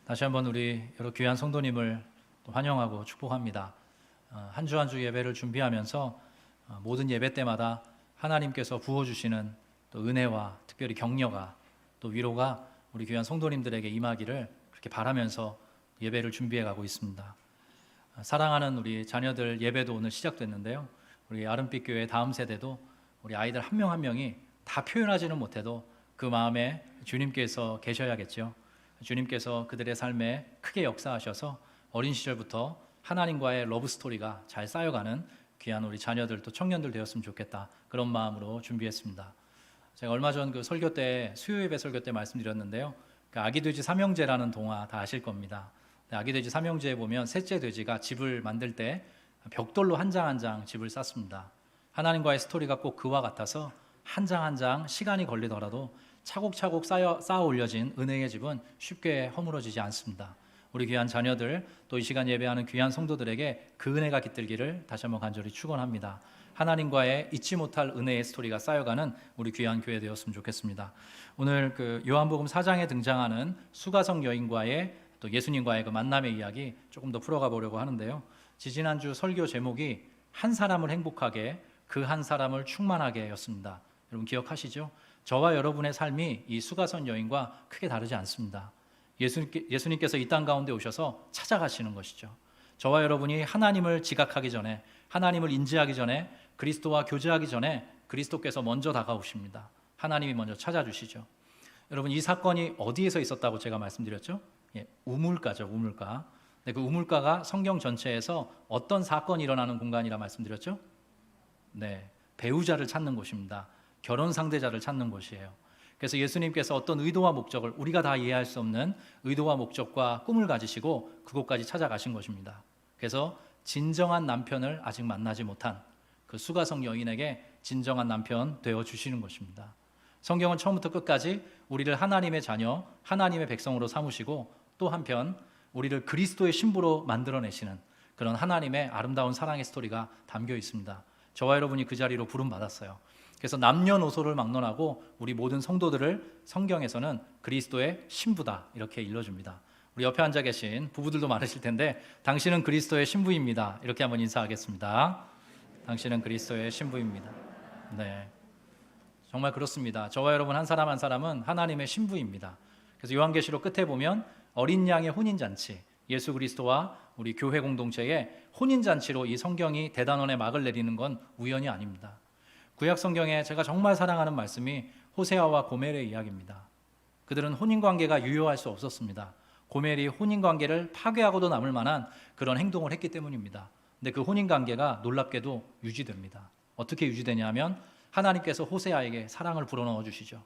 다시 한번 우리 여러 귀한 성도님을 환영하고 축복합니다. 한 주 한 주 예배를 준비하면서 모든 예배 때마다 하나님께서 부어주시는 또 은혜와 특별히 격려가 또 위로가 우리 귀한 성도님들에게 임하기를 그렇게 바라면서 예배를 준비해 가고 있습니다. 사랑하는 우리 자녀들 예배도 오늘 시작됐는데요. 우리 아름빛 교회 다음 세대도 우리 아이들 한 명 한 명이 다 표현하지는 못해도 그 마음에 주님께서 계셔야겠죠. 주님께서 그들의 삶에 크게 역사하셔서 어린 시절부터 하나님과의 러브 스토리가 잘 쌓여가는 귀한 우리 자녀들 또 청년들 되었으면 좋겠다, 그런 마음으로 준비했습니다. 제가 얼마 전 그 설교 때, 수요 예배 설교 때 말씀드렸는데요, 그 아기 돼지 삼형제라는 동화 다 아실 겁니다. 아기 돼지 삼형제에 보면 셋째 돼지가 집을 만들 때 벽돌로 한 장 한 장 집을 쌓습니다. 하나님과의 스토리가 꼭 그와 같아서 한 장 한 장 시간이 걸리더라도 차곡차곡 쌓아 올려진 은혜의 집은 쉽게 허물어지지 않습니다. 우리 귀한 자녀들 또 이 시간 예배하는 귀한 성도들에게 그 은혜가 깃들기를 다시 한번 간절히 축원합니다. 하나님과의 잊지 못할 은혜의 스토리가 쌓여가는 우리 귀한 교회 되었으면 좋겠습니다. 오늘 그 요한복음 4장에 등장하는 수가성 여인과의 또 예수님과의 그 만남의 이야기 조금 더 풀어가 보려고 하는데요. 지지난주 설교 제목이 한 사람을 행복하게, 그 한 사람을 충만하게 였습니다. 여러분 기억하시죠? 저와 여러분의 삶이 이 수가성 여인과 크게 다르지 않습니다. 예수님께서 이 땅 가운데 오셔서 찾아가시는 것이죠. 저와 여러분이 하나님을 지각하기 전에, 하나님을 인지하기 전에, 그리스도와 교제하기 전에 그리스도께서 먼저 다가오십니다. 하나님이 먼저 찾아주시죠. 여러분, 이 사건이 어디에서 있었다고 제가 말씀드렸죠? 우물가죠, 우물가. 근데 그 우물가가 성경 전체에서 어떤 사건이 일어나는 공간이라 말씀드렸죠? 네, 배우자를 찾는 곳입니다. 결혼 상대자를 찾는 곳이에요. 그래서 예수님께서 어떤 의도와 목적을, 우리가 다 이해할 수 없는 의도와 목적과 꿈을 가지시고 그곳까지 찾아가신 것입니다. 그래서 진정한 남편을 아직 만나지 못한 그 수가성 여인에게 진정한 남편 되어주시는 것입니다. 성경은 처음부터 끝까지 우리를 하나님의 자녀, 하나님의 백성으로 삼으시고 또 한편 우리를 그리스도의 신부로 만들어내시는 그런 하나님의 아름다운 사랑의 스토리가 담겨 있습니다. 저와 여러분이 그 자리로 부름받았어요. 그래서 남녀노소를 막론하고 우리 모든 성도들을 성경에서는 그리스도의 신부다 이렇게 일러줍니다. 우리 옆에 앉아 계신 부부들도 많으실 텐데, 당신은 그리스도의 신부입니다. 이렇게 한번 인사하겠습니다. 당신은 그리스도의 신부입니다. 네, 정말 그렇습니다. 저와 여러분 한 사람 한 사람은 하나님의 신부입니다. 그래서 요한계시록 끝에 보면 어린 양의 혼인잔치, 예수 그리스도와 우리 교회 공동체의 혼인잔치로 이 성경이 대단원의 막을 내리는 건 우연이 아닙니다. 구약 성경에 제가 정말 사랑하는 말씀이 호세아와 고멜의 이야기입니다. 그들은 혼인관계가 유효할 수 없었습니다. 고멜이 혼인관계를 파괴하고도 남을 만한 그런 행동을 했기 때문입니다. 근데 그 혼인관계가 놀랍게도 유지됩니다. 어떻게 유지되냐 하면 하나님께서 호세아에게 사랑을 불어넣어 주시죠.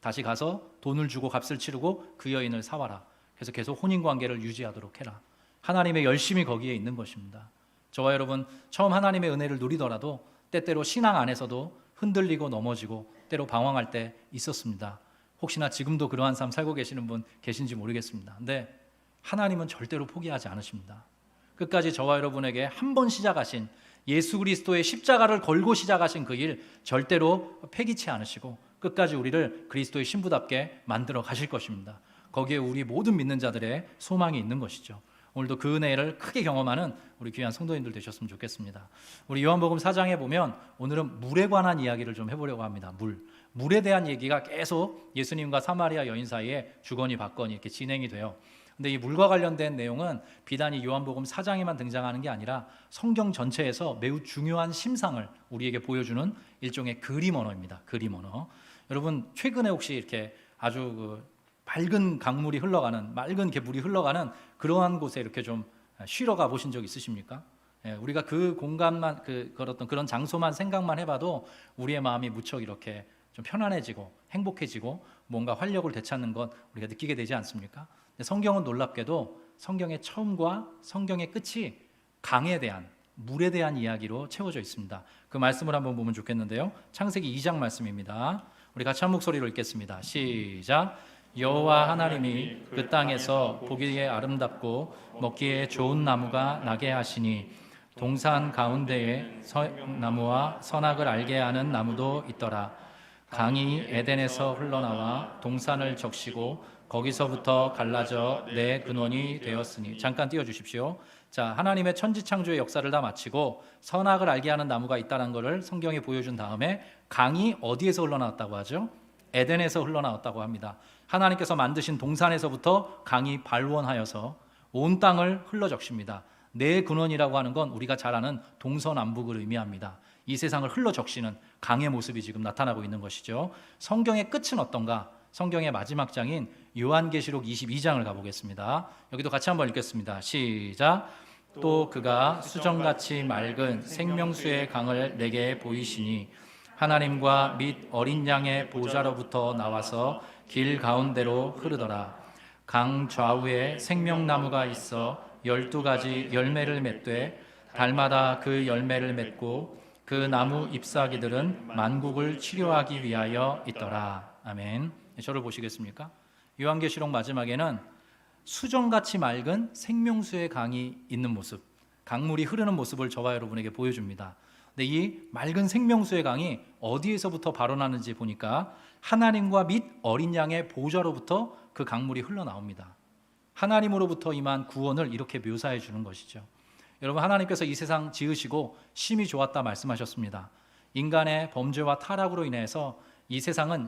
다시 가서 돈을 주고 값을 치르고 그 여인을 사와라. 그래서 계속 혼인관계를 유지하도록 해라. 하나님의 열심이 거기에 있는 것입니다. 저와 여러분 처음 하나님의 은혜를 누리더라도 때때로 신앙 안에서도 흔들리고 넘어지고 때로 방황할 때 있었습니다. 혹시나 지금도 그러한 삶 살고 계시는 분 계신지 모르겠습니다. 근데 하나님은 절대로 포기하지 않으십니다. 끝까지 저와 여러분에게 한 번 시작하신 예수 그리스도의 십자가를 걸고 시작하신 그 일 절대로 폐기치 않으시고 끝까지 우리를 그리스도의 신부답게 만들어 가실 것입니다. 거기에 우리 모든 믿는 자들의 소망이 있는 것이죠. 오늘도 그 은혜를 크게 경험하는 우리 귀한 성도님들 되셨으면 좋겠습니다. 우리 요한복음 4장에 보면 오늘은 물에 관한 이야기를 좀 해보려고 합니다. 물에 대한 얘기가 계속 예수님과 사마리아 여인 사이에 주거니 받거니 이렇게 진행이 돼요. 근데 이 물과 관련된 내용은 비단 이 요한복음 4장에만 등장하는 게 아니라 성경 전체에서 매우 중요한 심상을 우리에게 보여주는 일종의 그림 언어입니다. 그림 언어. 여러분 최근에 혹시 이렇게 아주 맑은 강물이 흘러가는, 맑은 개물이 흘러가는 그러한 곳에 이렇게 좀 쉬러 가 보신 적 있으십니까? 우리가 그 공간만, 그런 장소만 생각만 해봐도 우리의 마음이 무척 이렇게 좀 편안해지고 행복해지고 뭔가 활력을 되찾는 것 우리가 느끼게 되지 않습니까? 근데 성경은 놀랍게도 성경의 처음과 성경의 끝이 강에 대한, 물에 대한 이야기로 채워져 있습니다. 그 말씀을 한번 보면 좋겠는데요. 창세기 2장 말씀입니다. 우리 같이 한 목소리로 읽겠습니다. 시작. 여호와 하나님이 그 땅에서 보기에 아름답고 먹기에 좋은 나무가 나게 하시니 동산 가운데에 나무와 선악을 알게 하는 나무도 있더라. 강이 에덴에서 흘러나와 동산을 적시고 거기서부터 갈라져 내 근원이 되었으니. 잠깐 띄워주십시오. 자, 하나님의 천지창조의 역사를 다 마치고 선악을 알게 하는 나무가 있다는 것을 성경에 보여준 다음에 강이 어디에서 흘러나왔다고 하죠? 에덴에서 흘러나왔다고 합니다. 하나님께서 만드신 동산에서부터 강이 발원하여서 온 땅을 흘러적십니다. 내 근원이라고 하는 건 우리가 잘 아는 동서남북을 의미합니다. 이 세상을 흘러적시는 강의 모습이 지금 나타나고 있는 것이죠. 성경의 끝은 어떤가? 성경의 마지막 장인 요한계시록 22장을 가보겠습니다. 여기도 같이 한번 읽겠습니다. 시작. 또 그가 수정같이 맑은 생명수의 강을 내게 보이시니 하나님과 및 어린 양의 보좌로부터 나와서 길 가운데로 흐르더라. 강 좌우에 생명나무가 있어 12가지 열매를 맺되 달마다 그 열매를 맺고 그 나무 잎사귀들은 만국을 치료하기 위하여 있더라. 아멘. 저를 보시겠습니까? 요한계시록 마지막에는 수정같이 맑은 생명수의 강이 있는 모습, 강물이 흐르는 모습을 저와 여러분에게 보여줍니다. 근데 이 맑은 생명수의 강이 어디에서부터 발원하는지 보니까 하나님과 및 어린 양의 보좌로부터 그 강물이 흘러나옵니다. 하나님으로부터 임한 구원을 이렇게 묘사해 주는 것이죠. 여러분, 하나님께서 이 세상 지으시고 심히 좋았다 말씀하셨습니다. 인간의 범죄와 타락으로 인해서 이 세상은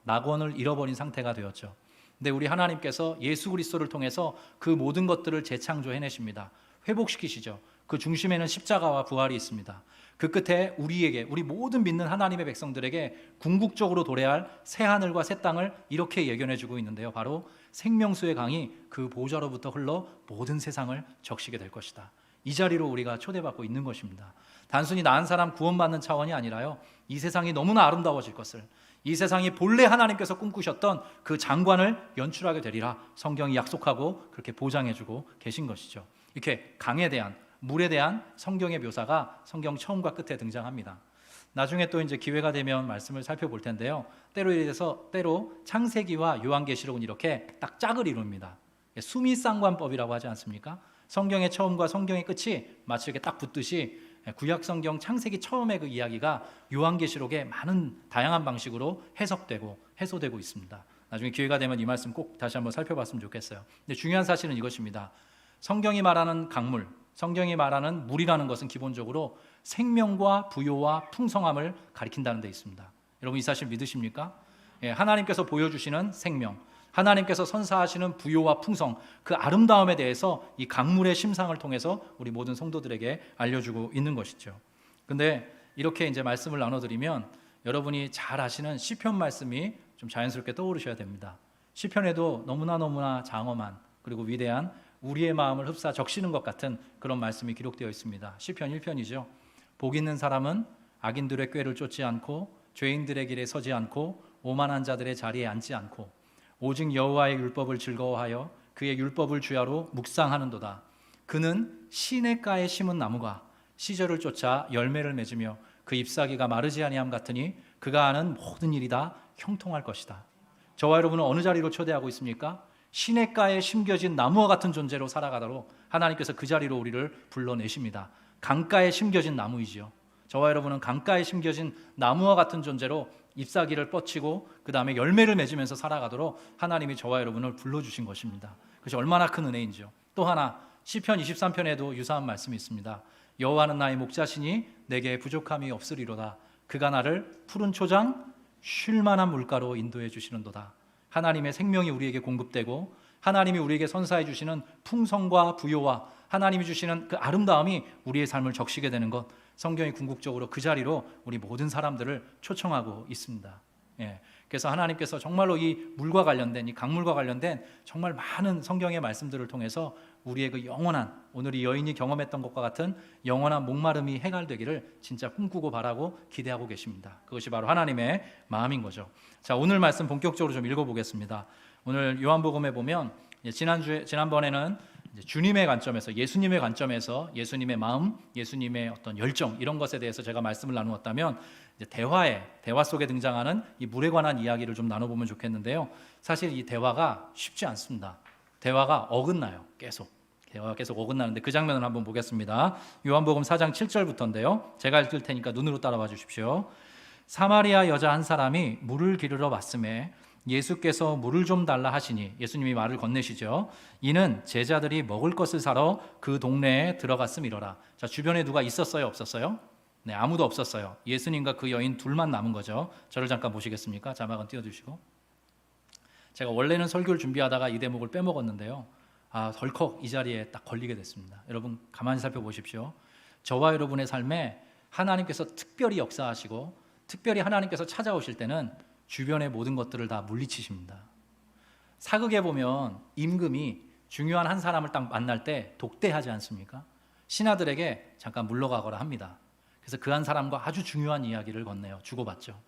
낙원을 잃어버린 상태가 되었죠. 근데 우리 하나님께서 예수 그리스도를 통해서 그 모든 것들을 재창조해내십니다. 회복시키시죠. 그 중심에는 십자가와 부활이 있습니다. 그 끝에 우리 모든 믿는 하나님의 백성들에게 궁극적으로 도래할 새 하늘과 새 땅을 이렇게 예견해주고 있는데요. 바로 생명수의 강이 그 보좌로부터 흘러 모든 세상을 적시게 될 것이다. 이 자리로 우리가 초대받고 있는 것입니다. 단순히 나은 사람 구원받는 차원이 아니라요, 이 세상이 너무나 아름다워질 것을, 이 세상이 본래 하나님께서 꿈꾸셨던 그 장관을 연출하게 되리라 성경이 약속하고 그렇게 보장해주고 계신 것이죠. 이렇게 강에 대한, 물에 대한 성경의 묘사가 성경 처음과 끝에 등장합니다. 나중에 또 이제 기회가 되면 말씀을 살펴볼 텐데요. 때로 창세기와 요한계시록은 이렇게 딱 짝을 이룹니다. 수미상관법이라고 하지 않습니까? 성경의 처음과 성경의 끝이 마치 이렇게 딱 붙듯이 구약 성경 창세기 처음의 그 이야기가 요한계시록에 많은 다양한 방식으로 해석되고 해소되고 있습니다. 나중에 기회가 되면 이 말씀 꼭 다시 한번 살펴봤으면 좋겠어요. 근데 중요한 사실은 이것입니다. 성경이 말하는 강물, 성경이 말하는 물이라는 것은 기본적으로 생명과 부요와 풍성함을 가리킨다는 데 있습니다. 여러분, 이 사실 믿으십니까? 하나님께서 보여주시는 생명, 하나님께서 선사하시는 부요와 풍성, 그 아름다움에 대해서 이 강물의 심상을 통해서 우리 모든 성도들에게 알려주고 있는 것이죠. 근데 이렇게 이제 말씀을 나눠드리면 여러분이 잘 아시는 시편 말씀이 좀 자연스럽게 떠오르셔야 됩니다. 시편에도 너무나 장엄한 그리고 위대한 우리의 마음을 흡사 적시는 것 같은 그런 말씀이 기록되어 있습니다. 시편 1편이죠. 복 있는 사람은 악인들의 꾀를 쫓지 않고 죄인들의 길에 서지 않고 오만한 자들의 자리에 앉지 않고 오직 여호와의 율법을 즐거워하여 그의 율법을 주야로 묵상하는도다. 그는 시냇가에 심은 나무가 시절을 쫓아 열매를 맺으며 그 잎사귀가 마르지 아니함 같으니 그가 하는 모든 일이 다 형통할 것이다. 저와 여러분은 어느 자리로 초대하고 있습니까? 시냇가에 심겨진 나무와 같은 존재로 살아가도록 하나님께서 그 자리로 우리를 불러내십니다. 강가에 심겨진 나무이지요. 저와 여러분은 강가에 심겨진 나무와 같은 존재로 잎사귀를 뻗치고 그 다음에 열매를 맺으면서 살아가도록 하나님이 저와 여러분을 불러주신 것입니다. 그것이 얼마나 큰 은혜인지요. 또 하나 시편 23편에도 유사한 말씀이 있습니다. 여호와는 나의 목자시니 내게 부족함이 없으리로다. 그가 나를 푸른 초장 쉴 만한 물가로 인도해 주시는도다. 하나님의 생명이 우리에게 공급되고 하나님이 우리에게 선사해 주시는 풍성과 부요와 하나님이 주시는 그 아름다움이 우리의 삶을 적시게 되는 것, 성경이 궁극적으로 그 자리로 우리 모든 사람들을 초청하고 있습니다. 그래서 하나님께서 정말로 이 물과 관련된, 이 강물과 관련된 정말 많은 성경의 말씀들을 통해서 우리의 그 영원한, 오늘 이 여인이 경험했던 것과 같은 영원한 목마름이 해결되기를 진짜 꿈꾸고 바라고 기대하고 계십니다. 그것이 바로 하나님의 마음인 거죠. 자, 오늘 말씀 본격적으로 좀 읽어보겠습니다. 오늘 요한복음에 보면 지난번에는 주님의 관점에서, 예수님의 관점에서 예수님의 마음, 예수님의 어떤 열정, 이런 것에 대해서 제가 말씀을 나누었다면, 이제 대화 속에 등장하는 이 물에 관한 이야기를 좀 나눠보면 좋겠는데요. 사실 이 대화가 쉽지 않습니다. 대화가 어긋나요. 대화가 계속 어긋나는데 그 장면을 한번 보겠습니다. 요한복음 4장 7절부터인데요. 제가 읽을 테니까 눈으로 따라와 주십시오. 사마리아 여자 한 사람이 물을 기르러 왔음에 예수께서 물을 좀 달라 하시니, 예수님이 말을 건네시죠. 이는 제자들이 먹을 것을 사러 그 동네에 들어갔음이로라. 자, 주변에 누가 있었어요, 없었어요? 네, 아무도 없었어요. 예수님과 그 여인 둘만 남은 거죠. 저를 잠깐 보시겠습니까? 자막은 띄워주시고. 제가 원래는 설교를 준비하다가 이 대목을 빼먹었는데요. 덜컥 이 자리에 딱 걸리게 됐습니다. 여러분 가만히 살펴보십시오. 저와 여러분의 삶에 하나님께서 특별히 역사하시고 특별히 하나님께서 찾아오실 때는 주변의 모든 것들을 다 물리치십니다. 사극에 보면 임금이 중요한 한 사람을 딱 만날 때 독대하지 않습니까? 신하들에게 잠깐 물러가거라 합니다. 그래서 그 한 사람과 아주 중요한 이야기를 건네요. 주고받죠.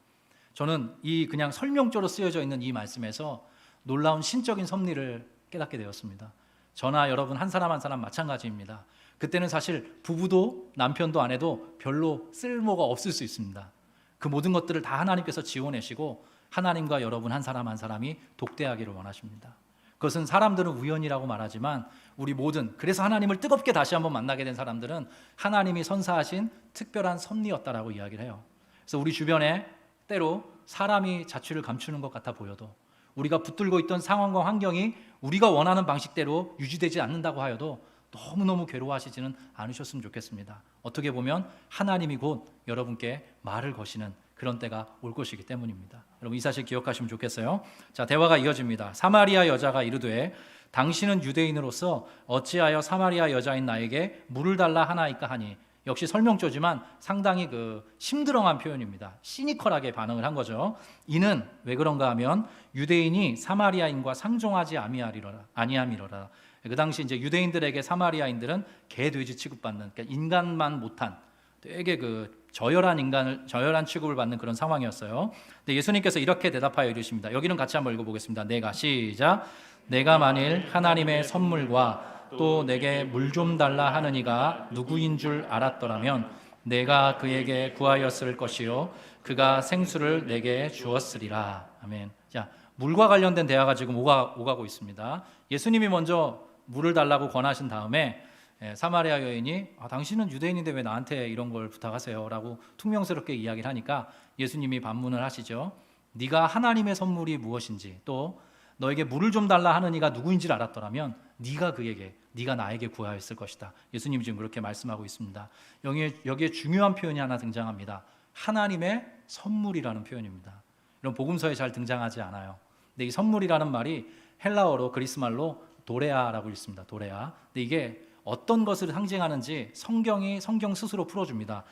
저는 이 그냥 설명조로 쓰여져 있는 이 말씀에서 놀라운 신적인 섭리를 깨닫게 되었습니다. 저나 여러분 한 사람 한 사람 마찬가지입니다. 그때는 사실 부부도 남편도 아내도 별로 쓸모가 없을 수 있습니다. 그 모든 것들을 다 하나님께서 지원하시고 하나님과 여러분 한 사람 한 사람이 독대하기를 원하십니다. 그것은 사람들은 우연이라고 말하지만 우리 모든, 그래서 하나님을 뜨겁게 다시 한번 만나게 된 사람들은 하나님이 선사하신 특별한 섭리였다라고 이야기를 해요. 그래서 우리 주변에 때로 사람이 자취를 감추는 것 같아 보여도, 우리가 붙들고 있던 상황과 환경이 우리가 원하는 방식대로 유지되지 않는다고 하여도 너무너무 괴로워하시지는 않으셨으면 좋겠습니다. 어떻게 보면 하나님이 곧 여러분께 말을 거시는 그런 때가 올 것이기 때문입니다. 여러분 이 사실 기억하시면 좋겠어요. 자, 대화가 이어집니다. 사마리아 여자가 이르되 당신은 유대인으로서 어찌하여 사마리아 여자인 나에게 물을 달라 하나이까 하니, 역시 설명조지만 상당히 심드렁한 표현입니다. 시니컬하게 반응을 한 거죠. 이는 왜 그런가 하면 유대인이 사마리아인과 상종하지 아니함이로라. 그 당시 이제 유대인들에게 사마리아인들은 개 돼지 취급받는, 그러니까 인간만 못한 되게 저열한 취급을 받는 그런 상황이었어요. 근데 예수님께서 이렇게 대답하여 이르십니다. 여기는 같이 한번 읽어보겠습니다. 시작. 내가 만일 하나님의 선물과 또 내게 물 좀 달라 하느니가 누구인 줄 알았더라면 내가 그에게 구하였을 것이요 그가 생수를 내게 주었으리라. 아멘. 자, 물과 관련된 대화가 지금 오가고 있습니다. 예수님이 먼저 물을 달라고 권하신 다음에 사마리아 여인이 당신은 유대인인데 왜 나한테 이런 걸 부탁하세요? 라고 퉁명스럽게 이야기를 하니까 예수님이 반문을 하시죠. 네가 하나님의 선물이 무엇인지, 또 너에게 물을 좀 달라 하느니가 누구인지를 알았더라면 네가 나에게 구하였을 것이다. 예수님이 지금 그렇게 말씀하고 있습니다. 여기에 중요한 표현이 하나 등장합니다. 하나님의 선물이라는 표현입니다. 이런 복음서에 잘 등장하지 않아요. 근데 이 선물이라는 말이 헬라어로 그리스말로 도레아라고 읽습니다. 도레아. 근데 이게 어떤 것을 상징하는지 성경 스스로 풀어줍니다.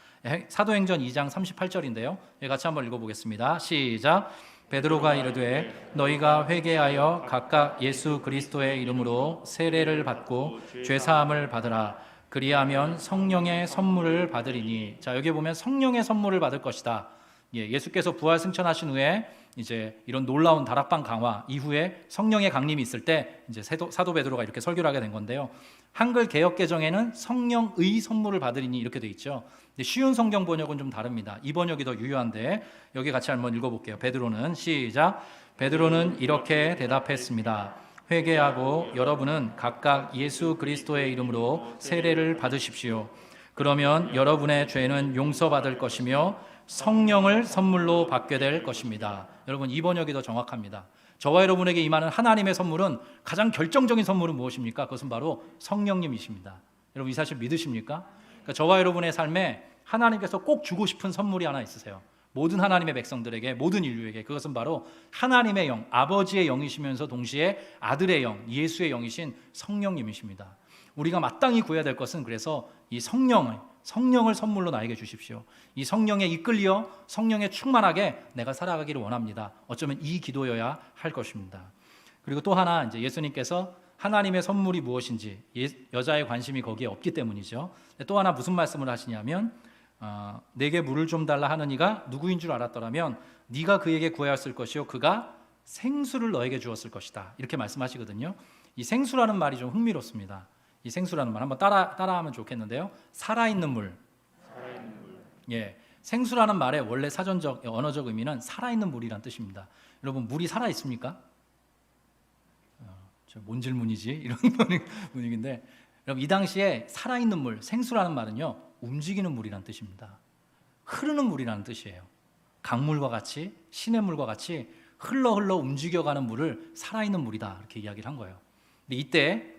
사도행전 2장 38절인데요. 같이 한번 읽어보겠습니다. 시작. 베드로가 이르되 너희가 회개하여 각각 예수 그리스도의 이름으로 세례를 받고 죄사함을 받으라. 그리하면 성령의 선물을 받으리니. 자, 여기 보면 성령의 선물을 받을 것이다. 예수께서 부활 승천하신 후에 이제 이런 놀라운 다락방 강화 이후에 성령의 강림이 있을 때 이제 사도 베드로가 이렇게 설교를 하게 된 건데요. 한글 개역 개정에는 성령의 선물을 받으리니 이렇게 돼 있죠. 근데 쉬운 성경 번역은 좀 다릅니다. 이 번역이 더 유효한데 여기 같이 한번 읽어볼게요. 베드로는 시작. 베드로는 이렇게 대답했습니다. 회개하고 여러분은 각각 예수 그리스도의 이름으로 세례를 받으십시오. 그러면 여러분의 죄는 용서받을 것이며 성령을 선물로 받게 될 것입니다. 여러분 이 번역이 더 정확합니다. 저와 여러분에게 임하는 하나님의 선물은, 가장 결정적인 선물은 무엇입니까? 그것은 바로 성령님이십니다. 여러분 이 사실 믿으십니까? 그러니까 저와 여러분의 삶에 하나님께서 꼭 주고 싶은 선물이 하나 있으세요. 모든 하나님의 백성들에게, 모든 인류에게. 그것은 바로 하나님의 영, 아버지의 영이시면서 동시에 아들의 영, 예수의 영이신 성령님이십니다. 우리가 마땅히 구해야 될 것은 그래서 이 성령을 선물로 나에게 주십시오. 이 성령에 이끌려 성령에 충만하게 내가 살아가기를 원합니다. 어쩌면 이 기도여야 할 것입니다. 그리고 또 하나, 이제 예수님께서 하나님의 선물이 무엇인지, 여자의 관심이 거기에 없기 때문이죠. 또 하나 무슨 말씀을 하시냐면 내게 물을 좀 달라 하느니가 누구인 줄 알았더라면 네가 그에게 구하였을 것이요 그가 생수를 너에게 주었을 것이다. 이렇게 말씀하시거든요. 이 생수라는 말이 좀 흥미롭습니다. 이 생수라는 말 한번 따라하면 좋겠는데요. 살아있는 물. 생수라는 말의 원래 사전적 언어적 의미는 살아있는 물이란 뜻입니다. 여러분 물이 살아 있습니까? 뭔 질문이지? 이런 분위기인데, 여러분 이 당시에 살아있는 물, 생수라는 말은요 움직이는 물이란 뜻입니다. 흐르는 물이라는 뜻이에요. 강물과 같이, 시냇물과 같이 흘러 움직여가는 물을 살아있는 물이다 이렇게 이야기를 한 거예요. 근데 이때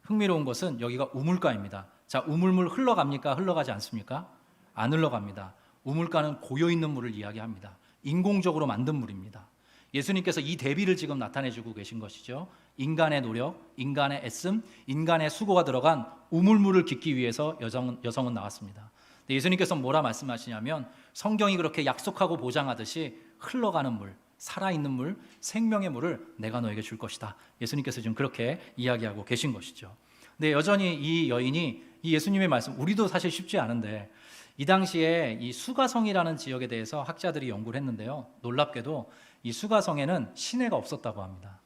흥미로운 것은 여기가 우물가입니다. 자, 우물물 흘러갑니까? 흘러가지 않습니까? 안 흘러갑니다. 우물가는 고여있는 물을 이야기합니다. 인공적으로 만든 물입니다. 예수님께서 이 대비를 지금 나타내주고 계신 것이죠. 인간의 노력, 인간의 애씀, 인간의 수고가 들어간 우물물을 깃기 위해서 여성은 나왔습니다. 근데 예수님께서 뭐라 말씀하시냐면 성경이 그렇게 약속하고 보장하듯이 흘러가는 물, 살아있는 물, 생명의 물을 내가 너에게 줄 것이다. 예수님께서 지금 그렇게 이야기하고 계신 것이죠. 근데 여전히 이 여인이 이 예수님의 말씀, 우리도 사실 쉽지 않은데 이 당시에 이 수가성이라는 지역에 대해서 학자들이 연구를 했는데요. 놀랍게도 이 수가성에는 시내가 없었다고 합니다.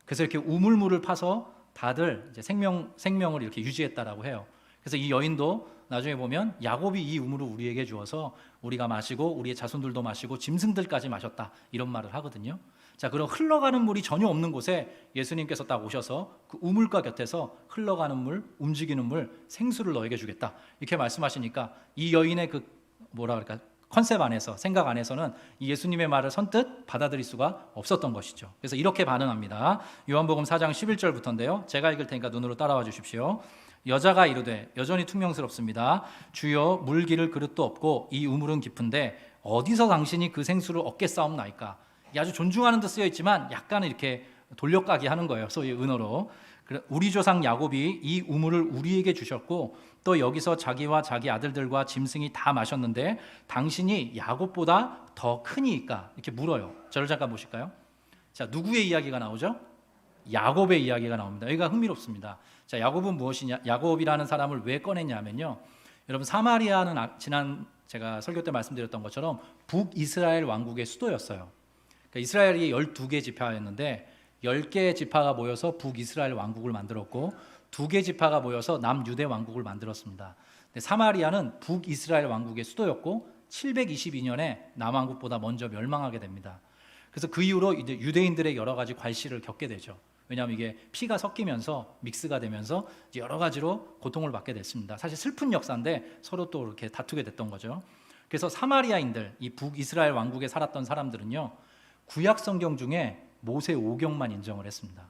그래서 이렇게 우물물을 파서 다들 이제 생명을 이렇게 유지했다라고 해요. 그래서 이 여인도 나중에 보면 야곱이 이 우물을 우리에게 주어서 우리가 마시고 우리의 자손들도 마시고 짐승들까지 마셨다 이런 말을 하거든요. 자, 그럼 흘러가는 물이 전혀 없는 곳에 예수님께서 딱 오셔서 그 우물가 곁에서 흘러가는 물, 움직이는 물, 생수를 너에게 주겠다 이렇게 말씀하시니까 이 여인의 그 뭐라 그럴까 컨셉 안에서 생각 안에서는 이 예수님의 말을 선뜻 받아들일 수가 없었던 것이죠. 그래서 이렇게 반응합니다. 요한복음 4장 11절부터인데요. 제가 읽을 테니까 눈으로 따라와 주십시오. 여자가 이르되 여전히 퉁명스럽습니다. 주여 물기를 그릇도 없고 이 우물은 깊은데 어디서 당신이 그 생수를 얻겠사옵나이까. 아주 존중하는 듯 쓰여 있지만 약간은 이렇게 돌려까기 하는 거예요. 소위 은어로. 우리 조상 야곱이 이 우물을 우리에게 주셨고 또 여기서 자기와 자기 아들들과 짐승이 다 마셨는데 당신이 야곱보다 더 크니까 이렇게 물어요. 저를 잠깐 보실까요? 자, 누구의 이야기가 나오죠? 야곱의 이야기가 나옵니다. 여기가 흥미롭습니다. 자, 야곱은 무엇이냐? 야곱이라는 사람을 왜 꺼냈냐면요. 여러분 사마리아는 지난 제가 설교 때 말씀드렸던 것처럼 북이스라엘 왕국의 수도였어요. 그러니까 이스라엘이 12개 지파였는데 10개의 지파가 모여서 북이스라엘 왕국을 만들었고 2개 지파가 모여서 남유대 왕국을 만들었습니다. 근데 사마리아는 북이스라엘 왕국의 수도였고 722년에 남왕국보다 먼저 멸망하게 됩니다. 그래서 그 이후로 이제 유대인들의 여러 가지 괄시를 겪게 되죠. 왜냐하면 이게 피가 섞이면서 믹스가 되면서 여러 가지로 고통을 받게 됐습니다. 사실 슬픈 역사인데 서로 또 이렇게 다투게 됐던 거죠. 그래서 사마리아인들, 이 북이스라엘 왕국에 살았던 사람들은요, 구약 성경 중에 모세 오경만 인정을 했습니다.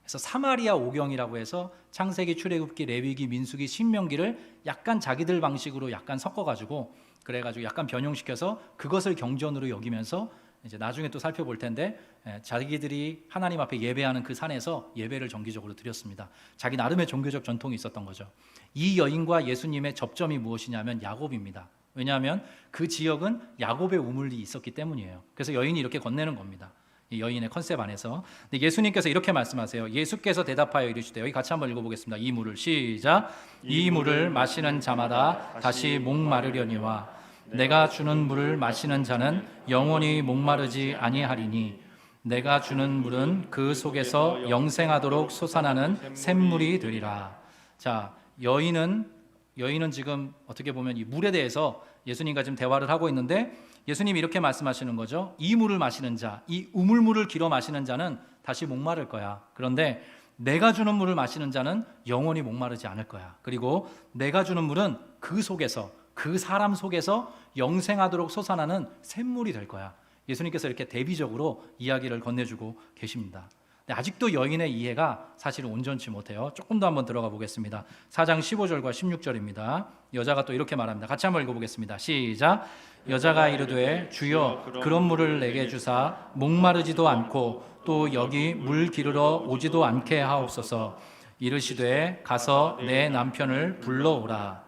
그래서 사마리아 오경이라고 해서 창세기, 출애굽기, 레위기, 민수기, 신명기를 약간 자기들 방식으로 약간 섞어가지고 그래가지고 약간 변형시켜서 그것을 경전으로 여기면서 이제 나중에 또 살펴볼 텐데 자기들이 하나님 앞에 예배하는 그 산에서 예배를 정기적으로 드렸습니다. 자기 나름의 종교적 전통이 있었던 거죠. 이 여인과 예수님의 접점이 무엇이냐면 야곱입니다. 왜냐하면 그 지역은 야곱의 우물이 있었기 때문이에요. 그래서 여인이 이렇게 건네는 겁니다. 이 여인의 컨셉 안에서. 근데 예수님께서 이렇게 말씀하세요. 예수께서 대답하여 이르시되, 여기 같이 한번 읽어보겠습니다. 이 물을 시작. 이 물을 마시는 자마다 다시 목마르려니와 내가 주는 물을 마시는 자는 영원히 목마르지 아니하리니 내가 주는 물은 그 속에서 영생하도록 솟아나는 샘물이 되리라. 자, 여인은 지금 어떻게 보면 이 물에 대해서 예수님과 지금 대화를 하고 있는데 예수님이 이렇게 말씀하시는 거죠. 이 물을 마시는 자, 이 우물물을 길어 마시는 자는 다시 목마를 거야. 그런데 내가 주는 물을 마시는 자는 영원히 목마르지 않을 거야. 그리고 내가 주는 물은 그 속에서, 그 사람 속에서 영생하도록 솟아나는 샘물이 될 거야. 예수님께서 이렇게 대비적으로 이야기를 건네주고 계십니다. 아직도 여인의 이해가 사실은 온전치 못해요. 조금 더 한번 들어가 보겠습니다. 4장 15절과 16절입니다. 여자가 또 이렇게 말합니다. 같이 한번 읽어보겠습니다. 시작. 여자가 이르되 주여 그런 물을 내게 주사 목마르지도 않고 또 여기 물 기르러 오지도 않게 하옵소서. 이르시되 가서 내 남편을 불러오라.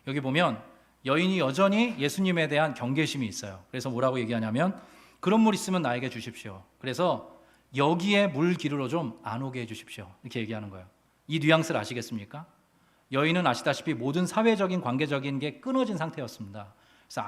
여기 보면 여인이 여전히 예수님에 대한 경계심이 있어요. 그래서 뭐라고 얘기하냐면 그런 물 있으면 나에게 주십시오. 그래서 여기에 물 기르러 좀 안 오게 해주십시오. 이렇게 얘기하는 거예요. 이 뉘앙스를 아시겠습니까? 여인은 아시다시피 모든 사회적인 관계적인 게 끊어진 상태였습니다. 그래서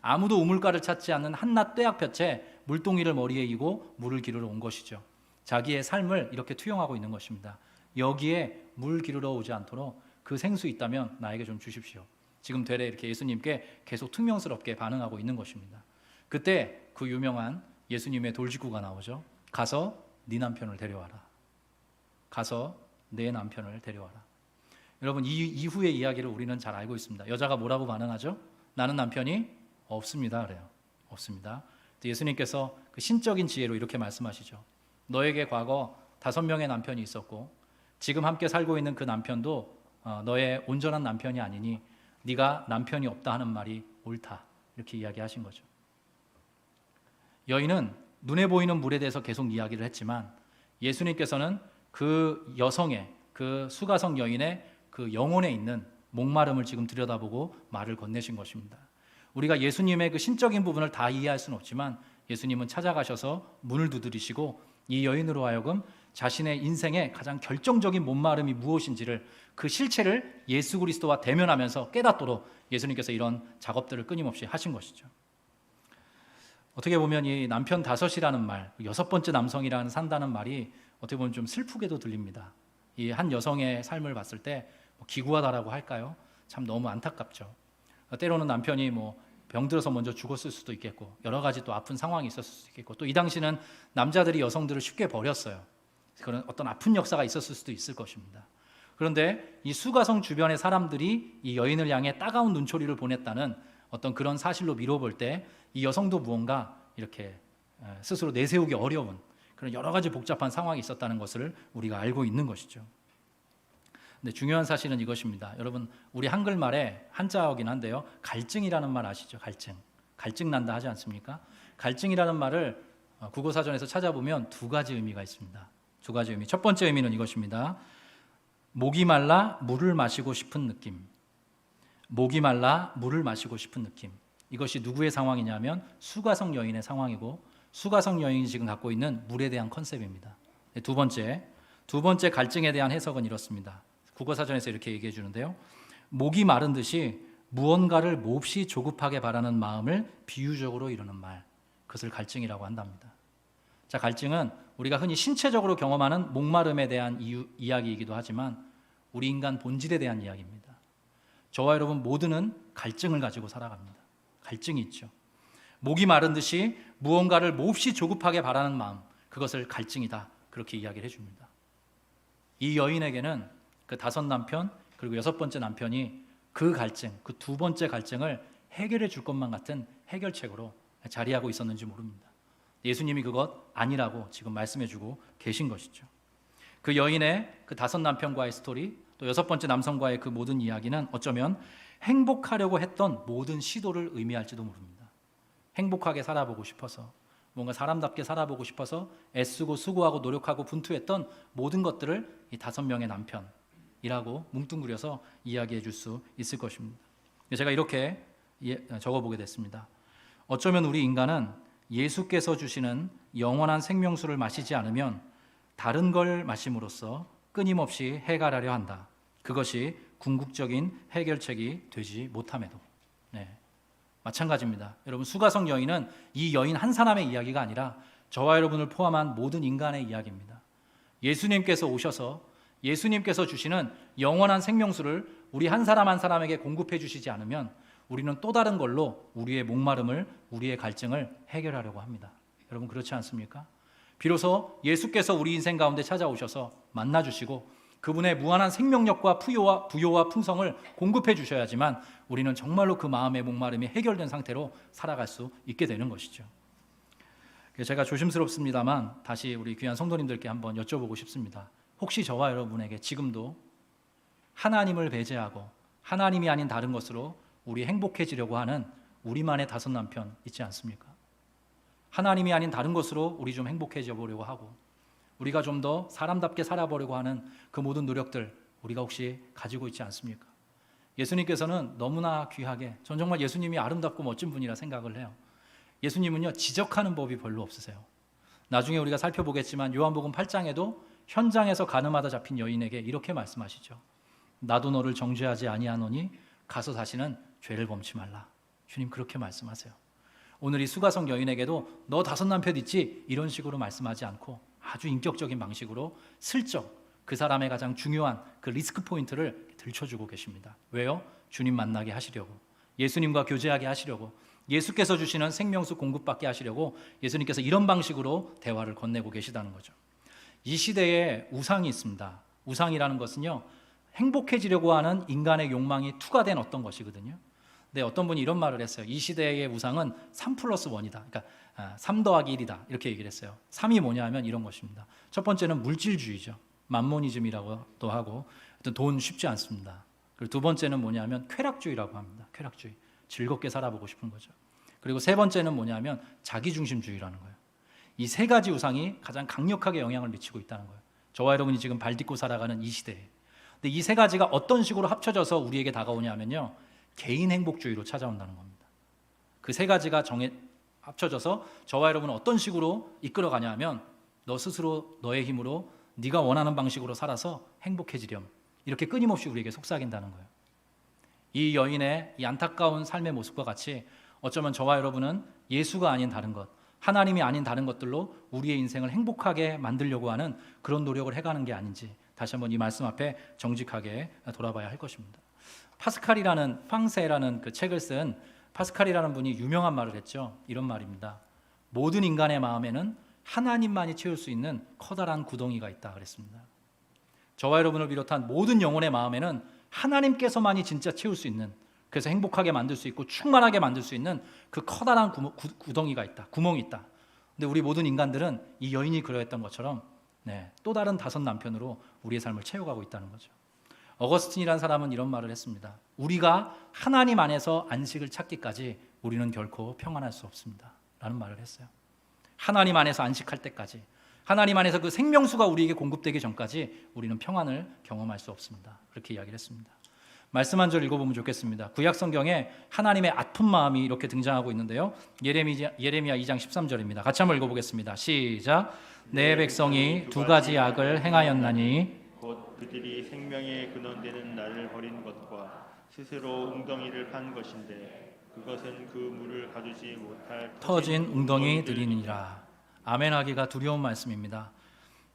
아무도 우물가를 찾지 않는 한낱 떼약볕에 물동이를 머리에 이고 물을 기르러 온 것이죠. 자기의 삶을 이렇게 투영하고 있는 것입니다. 여기에 물 기르러 오지 않도록 그 생수 있다면 나에게 좀 주십시오. 지금 되레 이렇게 예수님께 계속 퉁명스럽게 반응하고 있는 것입니다. 그때 그 유명한 예수님의 돌직구가 나오죠. 가서 네 남편을 데려와라. 가서 내 남편을 데려와라. 여러분, 이 이후의 이야기를 우리는 잘 알고 있습니다. 여자가 뭐라고 반응하죠? 나는 남편이 없습니다. 그래요. 없습니다. 예수님께서 그 신적인 지혜로 이렇게 말씀하시죠. 너에게 과거 5명의 남편이 있었고 지금 함께 살고 있는 그 남편도 너의 온전한 남편이 아니니 네가 남편이 없다 하는 말이 옳다. 이렇게 이야기하신 거죠. 여인은 눈에 보이는 물에 대해서 계속 이야기를 했지만 예수님께서는 그 여성의, 그 수가성 여인의 그 영혼에 있는 목마름을 지금 들여다보고 말을 건네신 것입니다. 우리가 예수님의 그 신적인 부분을 다 이해할 수는 없지만 예수님은 찾아가셔서 문을 두드리시고 이 여인으로 하여금 자신의 인생의 가장 결정적인 목마름이 무엇인지를 그 실체를 예수 그리스도와 대면하면서 깨닫도록 예수님께서 이런 작업들을 끊임없이 하신 것이죠. 어떻게 보면 이 남편 5이라는 말, 6번째 남성이라는 산다는 말이 어떻게 보면 좀 슬프게도 들립니다. 이 한 여성의 삶을 봤을 때 기구하다라고 할까요? 참 너무 안타깝죠. 때로는 남편이 병들어서 먼저 죽었을 수도 있겠고 여러 가지 또 아픈 상황이 있었을 수도 있겠고 또 이 당시는 남자들이 여성들을 쉽게 버렸어요. 그런 어떤 아픈 역사가 있었을 수도 있을 것입니다. 그런데 이 수가성 주변의 사람들이 이 여인을 향해 따가운 눈초리를 보냈다는 어떤 그런 사실로 미뤄볼 때 이 여성도 무언가 이렇게 스스로 내세우기 어려운 그런 여러 가지 복잡한 상황이 있었다는 것을 우리가 알고 있는 것이죠. 근데 중요한 사실은 이것입니다. 여러분, 우리 한글말에 한자어긴 한데요, 갈증이라는 말 아시죠? 갈증 난다 하지 않습니까? 갈증이라는 말을 국어사전에서 찾아보면 2가지 의미가 있습니다. 2가지 의미. 첫 번째 의미는 이것입니다. 목이 말라 물을 마시고 싶은 느낌. 목이 말라 물을 마시고 싶은 느낌. 이것이 누구의 상황이냐면 수가성 여인의 상황이고 수가성 여인이 지금 갖고 있는 물에 대한 컨셉입니다. 두 번째 갈증에 대한 해석은 이렇습니다. 국어사전에서 이렇게 얘기해 주는데요. 목이 마른 듯이 무언가를 몹시 조급하게 바라는 마음을 비유적으로 이루는 말. 그것을 갈증이라고 한답니다. 자, 갈증은 우리가 흔히 신체적으로 경험하는 목마름에 대한 이야기이기도 하지만 우리 인간 본질에 대한 이야기입니다. 저와 여러분 모두는 갈증을 가지고 살아갑니다. 갈증이 있죠. 목이 마른 듯이 무언가를 몹시 조급하게 바라는 마음, 그것을 갈증이다. 그렇게 이야기를 해줍니다. 이 여인에게는 그 5 남편 그리고 6번째 남편이 그 갈증, 그 2번째 갈증을 해결해 줄 것만 같은 해결책으로 자리하고 있었는지 모릅니다. 예수님이 그것 아니라고 지금 말씀해 주고 계신 것이죠. 그 여인의 그 5 남편과의 스토리, 또 6번째 남성과의 그 모든 이야기는 어쩌면 행복하려고 했던 모든 시도를 의미할지도 모릅니다. 행복하게 살아보고 싶어서, 뭔가 사람답게 살아보고 싶어서 애쓰고 수고하고 노력하고 분투했던 모든 것들을 이 5명의 남편이라고 뭉뚱그려서 이야기해 줄 수 있을 것입니다. 제가 이렇게 적어보게 됐습니다. 어쩌면 우리 인간은 예수께서 주시는 영원한 생명수를 마시지 않으면 다른 걸 마심으로써 끊임없이 해결하려 한다. 그것이 궁극적인 해결책이 되지 못함에도. 마찬가지입니다. 여러분, 수가성 여인은 이 여인 한 사람의 이야기가 아니라 저와 여러분을 포함한 모든 인간의 이야기입니다. 예수님께서 오셔서 예수님께서 주시는 영원한 생명수를 우리 한 사람 한 사람에게 공급해 주시지 않으면 우리는 또 다른 걸로 우리의 목마름을, 우리의 갈증을 해결하려고 합니다. 여러분, 그렇지 않습니까? 비로소 예수께서 우리 인생 가운데 찾아오셔서 만나주시고 그분의 무한한 생명력과 부요와 풍성을 공급해 주셔야지만 우리는 정말로 그 마음의 목마름이 해결된 상태로 살아갈 수 있게 되는 것이죠. 제가 조심스럽습니다만 다시 우리 귀한 성도님들께 한번 여쭤보고 싶습니다. 혹시 저와 여러분에게 지금도 하나님을 배제하고 하나님이 아닌 다른 것으로 우리 행복해지려고 하는 우리만의 5 남편 있지 않습니까? 하나님이 아닌 다른 것으로 우리 좀 행복해져 보려고 하고 우리가 좀 더 사람답게 살아보려고 하는 그 모든 노력들 우리가 혹시 가지고 있지 않습니까? 예수님께서는 너무나 귀하게, 전 정말 예수님이 아름답고 멋진 분이라 생각을 해요. 예수님은요, 지적하는 법이 별로 없으세요. 나중에 우리가 살펴보겠지만 요한복음 8장에도 현장에서 가늠하다 잡힌 여인에게 이렇게 말씀하시죠. 나도 너를 정죄하지 아니하노니 가서 다시는 죄를 범치 말라. 주님 그렇게 말씀하세요. 오늘 이 수가성 여인에게도 너 5 남편 있지? 이런 식으로 말씀하지 않고 아주 인격적인 방식으로 슬쩍 그 사람의 가장 중요한 그 리스크 포인트를 들춰주고 계십니다. 왜요? 주님 만나게 하시려고, 예수님과 교제하게 하시려고, 예수께서 주시는 생명수 공급받게 하시려고 예수님께서 이런 방식으로 대화를 건네고 계시다는 거죠. 이 시대에 우상이 있습니다. 우상이라는 것은요, 행복해지려고 하는 인간의 욕망이 투과된 어떤 것이거든요. 근데 어떤 분이 이런 말을 했어요. 이 시대의 우상은 3+1이다. 그러니까 3 더하기 1이다 이렇게 얘기를 했어요. 3이 뭐냐 하면 이런 것입니다. 첫 번째는 물질주의죠. 맘모니즘이라고도 하고 돈 쉽지 않습니다. 그리고 두 번째는 뭐냐 하면 쾌락주의라고 합니다. 쾌락주의, 즐겁게 살아보고 싶은 거죠. 그리고 세 번째는 뭐냐 하면 자기중심주의라는 거예요. 이 세 가지 우상이 가장 강력하게 영향을 미치고 있다는 거예요. 저와 여러분이 지금 발 딛고 살아가는 이 시대에. 근데 이 세 가지가 어떤 식으로 합쳐져서 우리에게 다가오냐 하면요, 개인 행복주의로 찾아온다는 겁니다. 그 세 가지가 합쳐져서 저와 여러분은 어떤 식으로 이끌어가냐 하면 너 스스로 너의 힘으로 네가 원하는 방식으로 살아서 행복해지렴, 이렇게 끊임없이 우리에게 속삭인다는 거예요. 이 여인의 이 안타까운 삶의 모습과 같이 어쩌면 저와 여러분은 예수가 아닌 다른 것, 하나님이 아닌 다른 것들로 우리의 인생을 행복하게 만들려고 하는 그런 노력을 해가는 게 아닌지 다시 한번 이 말씀 앞에 정직하게 돌아봐야 할 것입니다. 파스칼이라는 팡세라는 그 책을 쓴 파스칼이라는 분이 유명한 말을 했죠. 이런 말입니다. 모든 인간의 마음에는 하나님만이 채울 수 있는 커다란 구덩이가 있다 그랬습니다. 저와 여러분을 비롯한 모든 영혼의 마음에는 하나님께서만이 진짜 채울 수 있는, 그래서 행복하게 만들 수 있고 충만하게 만들 수 있는 그 커다란 구덩이가 있다, 구멍이 있다. 근데 우리 모든 인간들은 이 여인이 그러했던 것처럼 또 다른 5 남편으로 우리의 삶을 채워가고 있다는 거죠. 어거스틴이라는 사람은 이런 말을 했습니다. 우리가 하나님 안에서 안식을 찾기까지 우리는 결코 평안할 수 없습니다 라는 말을 했어요. 하나님 안에서 안식할 때까지, 하나님 안에서 그 생명수가 우리에게 공급되기 전까지 우리는 평안을 경험할 수 없습니다. 그렇게 이야기를 했습니다. 말씀 한 절 읽어보면 좋겠습니다. 구약 성경에 하나님의 아픈 마음이 이렇게 등장하고 있는데요, 예레미야 2장 13절입니다. 같이 한번 읽어보겠습니다. 시작. 내 백성이 2 가지 악을 행하였나니 곧 그들이 생명의 근원되는 나를 버린 것과 스스로 웅덩이를 판 것인데 그것은 그 물을 가두지 못할 터진 웅덩이들이니라. 아멘하기가 두려운 말씀입니다.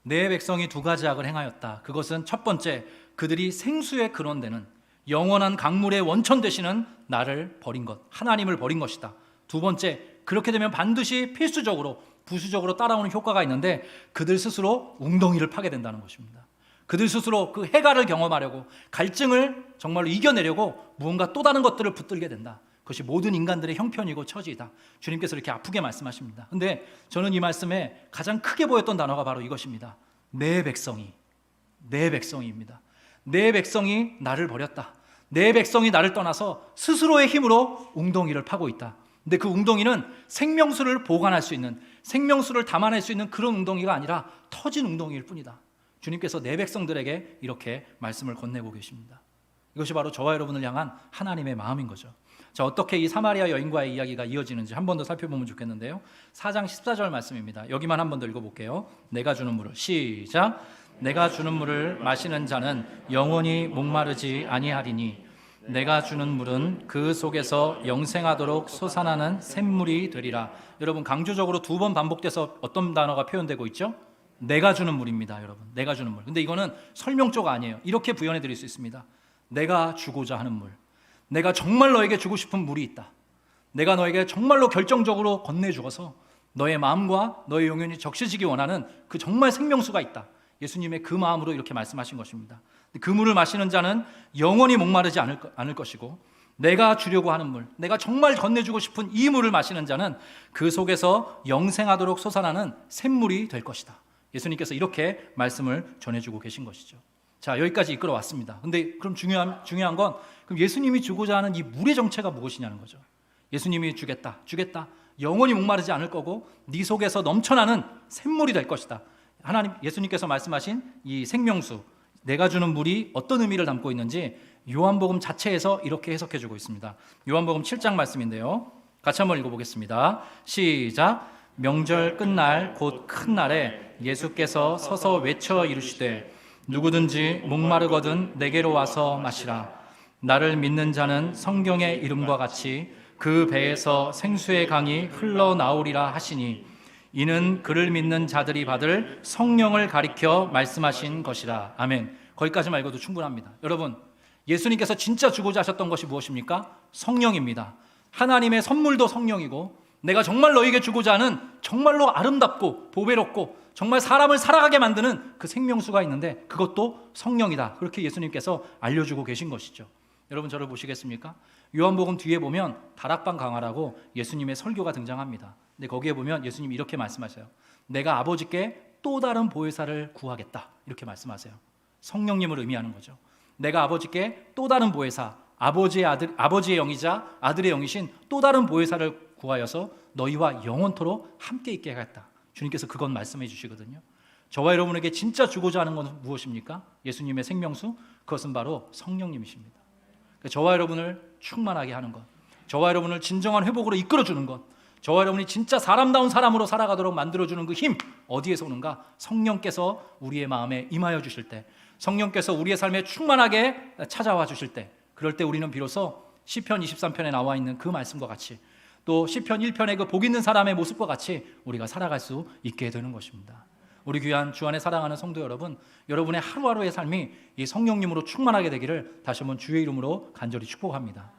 내 백성이 2 가지 악을 행하였다. 그것은 첫 번째, 그들이 생수의 근원되는 영원한 강물의 원천 되시는 나를 버린 것, 하나님을 버린 것이다. 두 번째, 그렇게 되면 반드시 필수적으로 부수적으로 따라오는 효과가 있는데 그들 스스로 웅덩이를 파게 된다는 것입니다. 그들 스스로 그 해갈을 경험하려고, 갈증을 정말로 이겨내려고 무언가 또 다른 것들을 붙들게 된다. 그것이 모든 인간들의 형편이고 처지이다. 주님께서 이렇게 아프게 말씀하십니다. 근데 저는 이 말씀에 가장 크게 보였던 단어가 바로 이것입니다. 내 백성이, 내 백성이입니다. 내 백성이 나를 버렸다. 내 백성이 나를 떠나서 스스로의 힘으로 웅덩이를 파고 있다. 근데 그 웅덩이는 생명수를 보관할 수 있는, 생명수를 담아낼 수 있는 그런 웅덩이가 아니라 터진 웅덩이일 뿐이다. 주님께서 내 백성들에게 이렇게 말씀을 건네고 계십니다. 이것이 바로 저와 여러분을 향한 하나님의 마음인 거죠. 자, 어떻게 이 사마리아 여인과의 이야기가 이어지는지 한 번 더 살펴보면 좋겠는데요, 4장 14절 말씀입니다. 여기만 한 번 더 읽어볼게요. 내가 주는 물을, 시작. 내가 주는 물을 마시는 자는 영원히 목마르지 아니하리니 내가 주는 물은 그 속에서 영생하도록 솟아나는 샘물이 되리라. 여러분, 강조적으로 2번 반복돼서 어떤 단어가 표현되고 있죠? 내가 주는 물입니다. 여러분, 내가 주는 물. 근데 이거는 설명조가 아니에요. 이렇게 부연해 드릴 수 있습니다. 내가 주고자 하는 물, 내가 정말 너에게 주고 싶은 물이 있다. 내가 너에게 정말로 결정적으로 건네주어서 너의 마음과 너의 영혼이 적셔지기 원하는 그 정말 생명수가 있다. 예수님의 그 마음으로 이렇게 말씀하신 것입니다. 그 물을 마시는 자는 영원히 목마르지 않을 것이고, 내가 주려고 하는 물, 내가 정말 건네주고 싶은 이 물을 마시는 자는 그 속에서 영생하도록 솟아나는 샘물이 될 것이다. 예수님께서 이렇게 말씀을 전해주고 계신 것이죠. 자, 여기까지 이끌어 왔습니다. 근데 그럼 중요한 건, 그럼 예수님이 주고자 하는 이 물의 정체가 무엇이냐는 거죠. 예수님이 주겠다, 영원히 목마르지 않을 거고 네 속에서 넘쳐나는 샘물이 될 것이다. 예수님께서 말씀하신 이 생명수, 내가 주는 물이 어떤 의미를 담고 있는지 요한복음 자체에서 이렇게 해석해주고 있습니다. 요한복음 7장 말씀인데요, 같이 한번 읽어보겠습니다. 시작. 명절 끝날 곧 큰 날에 예수께서 서서 외쳐 이르시되 누구든지 목마르거든 내게로 와서 마시라. 나를 믿는 자는 성경의 이름과 같이 그 배에서 생수의 강이 흘러나오리라 하시니 이는 그를 믿는 자들이 받을 성령을 가리켜 말씀하신 것이라. 아멘. 거기까지만 읽어도 충분합니다. 여러분, 예수님께서 진짜 주고자 하셨던 것이 무엇입니까? 성령입니다. 하나님의 선물도 성령이고, 내가 정말 너에게 주고자 하는 정말로 아름답고 보배롭고 정말 사람을 살아가게 만드는 그 생명수가 있는데 그것도 성령이다. 그렇게 예수님께서 알려주고 계신 것이죠. 여러분, 저를 보시겠습니까? 요한복음 뒤에 보면 다락방 강화라고 예수님의 설교가 등장합니다. 근데 거기에 보면 예수님이 이렇게 말씀하세요. 내가 아버지께 또 다른 보혜사를 구하겠다, 이렇게 말씀하세요. 성령님을 의미하는 거죠. 내가 아버지께 또 다른 보혜사, 아버지의 영이자 아들의 영이신 또 다른 보혜사를 구하여서 너희와 영원토록 함께 있게 하겠다. 주님께서 그건 말씀해 주시거든요. 저와 여러분에게 진짜 주고자 하는 것은 무엇입니까? 예수님의 생명수, 그것은 바로 성령님이십니다. 그러니까 저와 여러분을 충만하게 하는 것, 저와 여러분을 진정한 회복으로 이끌어주는 것, 저와 여러분이 진짜 사람다운 사람으로 살아가도록 만들어주는 그 힘, 어디에서 오는가? 성령께서 우리의 마음에 임하여 주실 때, 성령께서 우리의 삶에 충만하게 찾아와 주실 때, 그럴 때 우리는 비로소 시편 23편에 나와 있는 그 말씀과 같이, 또 시편 1편의 그 복 있는 사람의 모습과 같이 우리가 살아갈 수 있게 되는 것입니다. 우리 귀한 주 안에 사랑하는 성도 여러분, 여러분의 하루하루의 삶이 이 성령님으로 충만하게 되기를 다시 한번 주의 이름으로 간절히 축복합니다.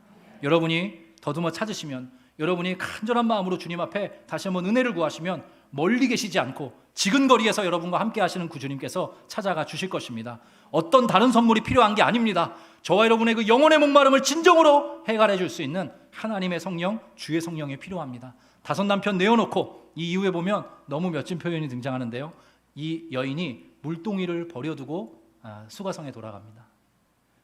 여러분이 더듬어 찾으시면, 여러분이 간절한 마음으로 주님 앞에 다시 한번 은혜를 구하시면 멀리 계시지 않고 지근거리에서 여러분과 함께 하시는 그 주님께서 찾아가 주실 것입니다. 어떤 다른 선물이 필요한 게 아닙니다. 저와 여러분의 그 영혼의 목마름을 진정으로 해결해 줄 수 있는 하나님의 성령, 주의 성령이 필요합니다. 5 남편 내어놓고 이 이후에 보면 너무 멋진 표현이 등장하는데요. 이 여인이 물동이를 버려두고 수가성에 돌아갑니다.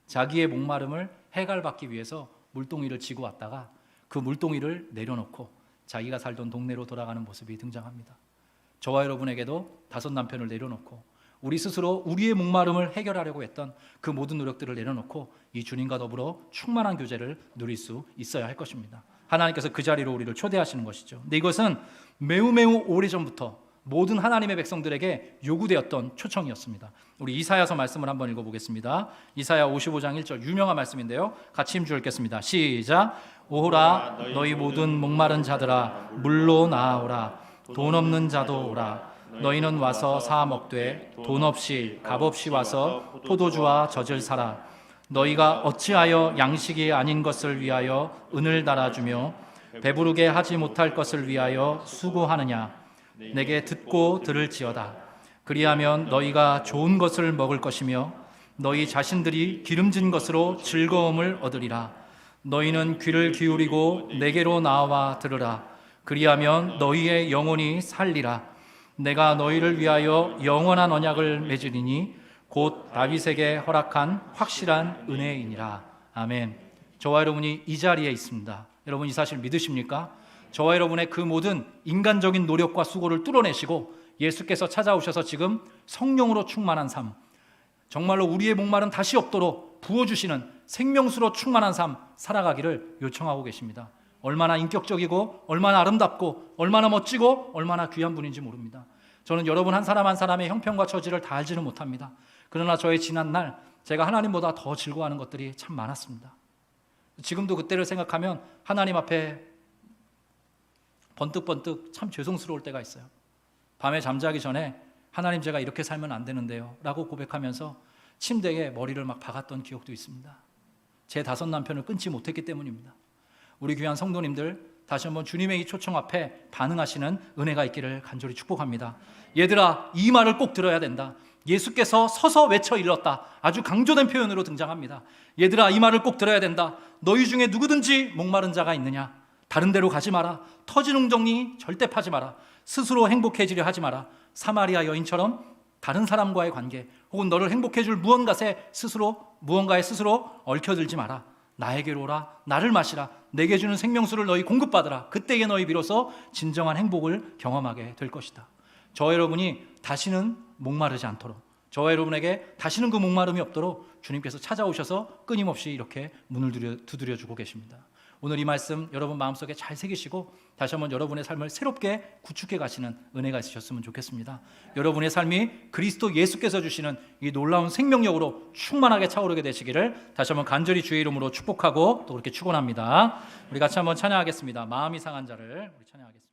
자기의 목마름을 해결받기 위해서 물동이를 지고 왔다가 그 물동이를 내려놓고 자기가 살던 동네로 돌아가는 모습이 등장합니다. 저와 여러분에게도 5 남편을 내려놓고 우리 스스로 우리의 목마름을 해결하려고 했던 그 모든 노력들을 내려놓고 이 주님과 더불어 충만한 교제를 누릴 수 있어야 할 것입니다. 하나님께서 그 자리로 우리를 초대하시는 것이죠. 근데 이것은 매우 오래전부터 모든 하나님의 백성들에게 요구되었던 초청이었습니다. 우리 이사야서 말씀을 한번 읽어보겠습니다. 이사야 55장 1절 유명한 말씀인데요, 같이 힘주어 읽겠습니다. 시작. 오라 너희 모든 목마른 자들아 물로 나아오라. 돈 없는 자도 오라. 너희는 와서 사 먹되 돈 없이 값없이 와서 포도주와 젖을 사라. 너희가 어찌하여 양식이 아닌 것을 위하여 은을 달아주며 배부르게 하지 못할 것을 위하여 수고하느냐. 내게 듣고 들을지어다. 그리하면 너희가 좋은 것을 먹을 것이며 너희 자신들이 기름진 것으로 즐거움을 얻으리라. 너희는 귀를 기울이고 내게로 나와 들으라. 그리하면 너희의 영혼이 살리라. 내가 너희를 위하여 영원한 언약을 맺으리니 곧 다윗에게 허락한 확실한 은혜이니라. 아멘. 저와 여러분이 이 자리에 있습니다. 여러분 이 사실 믿으십니까? 저와 여러분의 그 모든 인간적인 노력과 수고를 뚫어내시고 예수께서 찾아오셔서 지금 성령으로 충만한 삶, 정말로 우리의 목마름 다시 없도록 부어주시는 생명수로 충만한 삶 살아가기를 요청하고 계십니다. 얼마나 인격적이고 얼마나 아름답고 얼마나 멋지고 얼마나 귀한 분인지 모릅니다. 저는 여러분 한 사람 한 사람의 형편과 처지를 다 알지는 못합니다. 그러나 저의 지난 날 제가 하나님보다 더 즐거워하는 것들이 참 많았습니다. 지금도 그때를 생각하면 하나님 앞에 번뜩번뜩 참 죄송스러울 때가 있어요. 밤에 잠자기 전에 하나님 제가 이렇게 살면 안 되는데요 라고 고백하면서 침대에 머리를 막 박았던 기억도 있습니다. 제 5 남편을 끊지 못했기 때문입니다. 우리 귀한 성도님들 다시 한번 주님의 이 초청 앞에 반응하시는 은혜가 있기를 간절히 축복합니다. 얘들아 이 말을 꼭 들어야 된다. 예수께서 서서 외쳐 일렀다. 아주 강조된 표현으로 등장합니다. 얘들아 이 말을 꼭 들어야 된다. 너희 중에 누구든지 목마른 자가 있느냐? 다른 데로 가지 마라. 터진 웅덩이 절대 파지 마라. 스스로 행복해지려 하지 마라. 사마리아 여인처럼 다른 사람과의 관계 혹은 너를 행복해 줄 무언가에 스스로 얽혀들지 마라. 나에게로 오라. 나를 마시라. 내게 주는 생명수를 너희 공급받으라. 그때에 너희 비로소 진정한 행복을 경험하게 될 것이다. 저와 여러분이 다시는 목마르지 않도록, 저와 여러분에게 다시는 그 목마름이 없도록 주님께서 찾아오셔서 끊임없이 이렇게 문을 두드려주고 계십니다. 오늘 이 말씀 여러분 마음속에 잘 새기시고 다시 한번 여러분의 삶을 새롭게 구축해 가시는 은혜가 있으셨으면 좋겠습니다. 여러분의 삶이 그리스도 예수께서 주시는 이 놀라운 생명력으로 충만하게 차오르게 되시기를 다시 한번 간절히 주의 이름으로 축복하고 또 그렇게 축원합니다. 우리 같이 한번 찬양하겠습니다. 마음이 상한 자를 우리 찬양하겠습니다.